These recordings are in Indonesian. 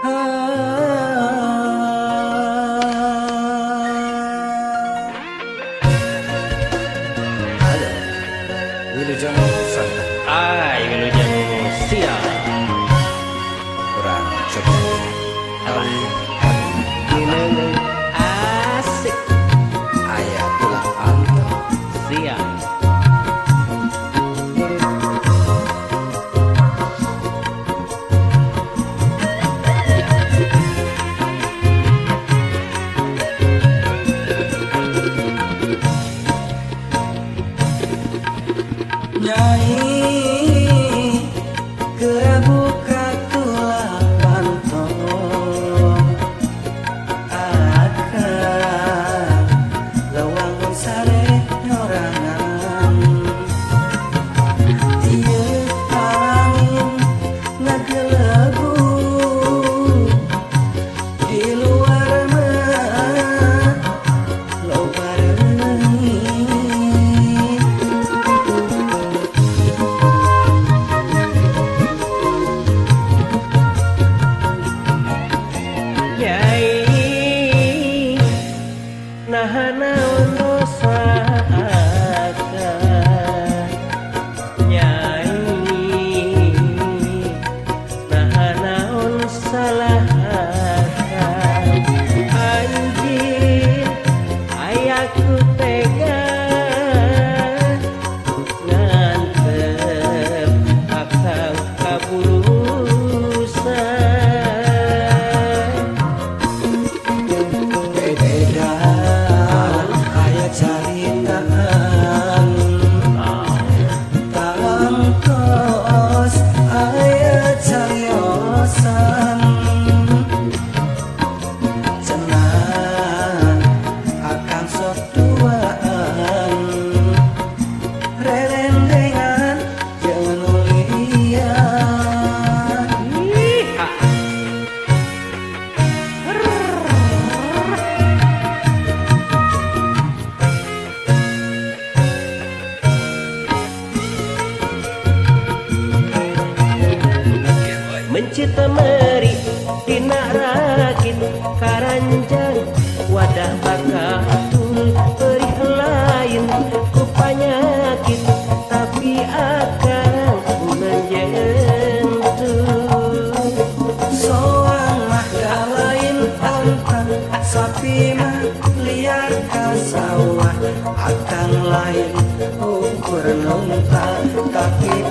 Halo, Wilujeng Santai. Ai, Wilujeng siap. Kurang coba. Alah, ini asik. Ayah tulah anto. Siap. Nyai kebuka tulah pantong akan lawangun sare nyorangan ieu angin ngagelebu di luar mah loba reungit. Nyai naha naon dosa akang. Nyai naha naon salah akang. Anjing ayaku tega ngantep akang kaburusan. Edan aya caritaan tangkos aya cariosan cenah akang sok tuaan rerendengan jeung nulian. Mencita meri dina rakit karanjang wadah bakatul perih lain ku panyakit tapi akang menjentuh. Soang mah lain pantang sapi mah liar ka sawah akan lain ukur nuntak tapi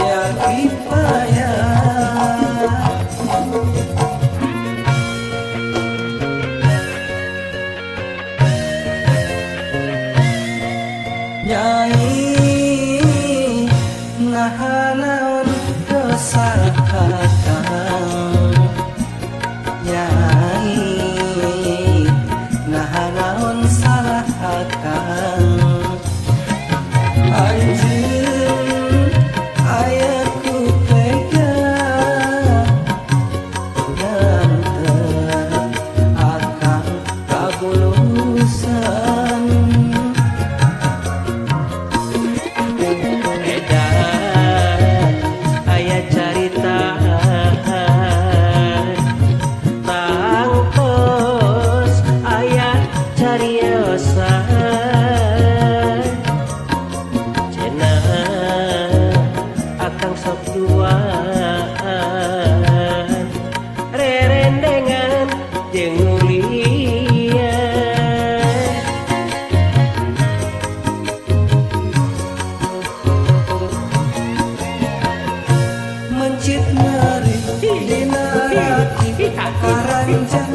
ya kipaya. Nyai naha naon dosa akang. Nyai naha naon salah akang. Anjeun aya ku tega ngantep akang kabulusan. Edan aya caritaan tangkos aya cariosan cenah akang sok duaan rerendengan jeung nulian. Mencit meri dina rati karanjang